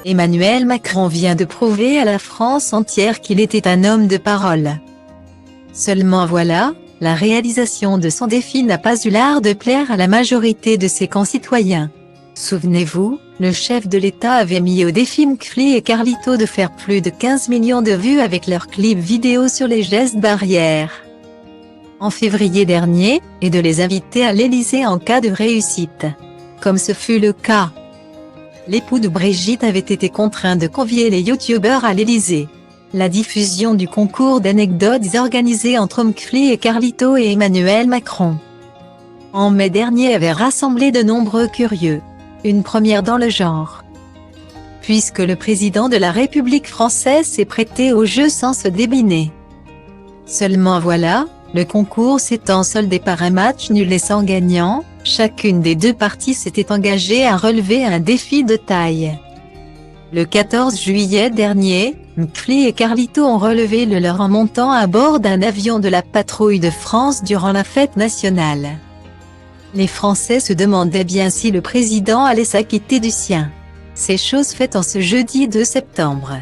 Emmanuel Macron vient de prouver à la France entière qu'il était un homme de parole. Seulement voilà, la réalisation de son défi n'a pas eu l'art de plaire à la majorité de ses concitoyens. Souvenez-vous, le chef de l'État avait mis au défi McFly et Carlito de faire plus de 15 millions de vues avec leurs clips vidéo sur les gestes barrières en février dernier, et de les inviter à l'Élysée en cas de réussite. Comme ce fut le cas. L'époux de Brigitte avait été contraint de convier les youtubeurs à l'Élysée. La diffusion du concours d'anecdotes organisé entre McFly et Carlito et Emmanuel Macron en mai dernier avait rassemblé de nombreux curieux. Une première dans le genre. Puisque le président de la République française s'est prêté au jeu sans se débiner. Seulement voilà, le concours s'étant soldé par un match nul et sans gagnant, chacune des deux parties s'était engagée à relever un défi de taille. Le 14 juillet dernier, McFly et Carlito ont relevé le leur en montant à bord d'un avion de la patrouille de France durant la fête nationale. Les Français se demandaient bien si le président allait s'acquitter du sien. C'est chose faite en ce jeudi 2 septembre.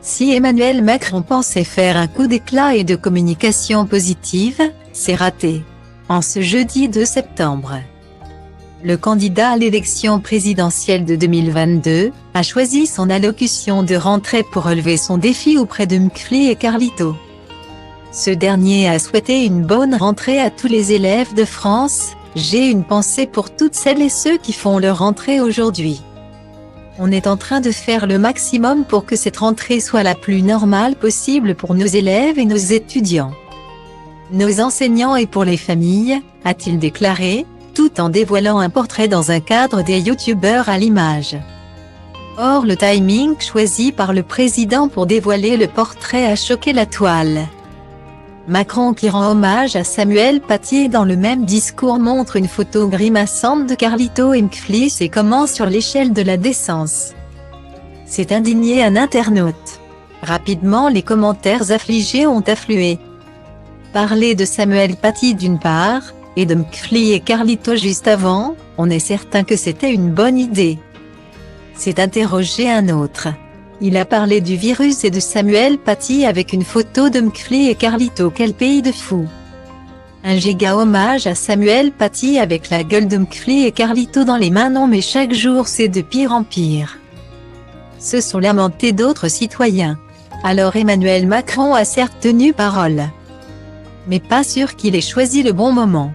Si Emmanuel Macron pensait faire un coup d'éclat et de communication positive, c'est raté. En ce jeudi 2 septembre, le candidat à l'élection présidentielle de 2022 a choisi son allocution de rentrée pour relever son défi auprès de McFly et Carlito. Ce dernier a souhaité une bonne rentrée à tous les élèves de France. J'ai une pensée pour toutes celles et ceux qui font leur rentrée aujourd'hui. On est en train de faire le maximum pour que cette rentrée soit la plus normale possible pour nos élèves et nos étudiants, nos enseignants et pour les familles, a-t-il déclaré, tout en dévoilant un portrait dans un cadre des youtubeurs à l'image. Or le timing choisi par le président pour dévoiler le portrait a choqué la toile. Macron qui rend hommage à Samuel Paty dans le même discours montre une photo grimaçante de Carlito et McFly, c'est comment sur l'échelle de la décence. C'est indigné un internaute. Rapidement les commentaires affligés ont afflué. Parler de Samuel Paty d'une part, et de McFly et Carlito juste avant, on est certain que c'était une bonne idée. C'est interrogé un autre. Il a parlé du virus et de Samuel Paty avec une photo de McFly et Carlito. Quel pays de fous! Un giga hommage à Samuel Paty avec la gueule de McFly et Carlito dans les mains. Non mais chaque jour c'est de pire en pire. Se sont lamentés d'autres citoyens. Alors Emmanuel Macron a certes tenu parole. Mais pas sûr qu'il ait choisi le bon moment.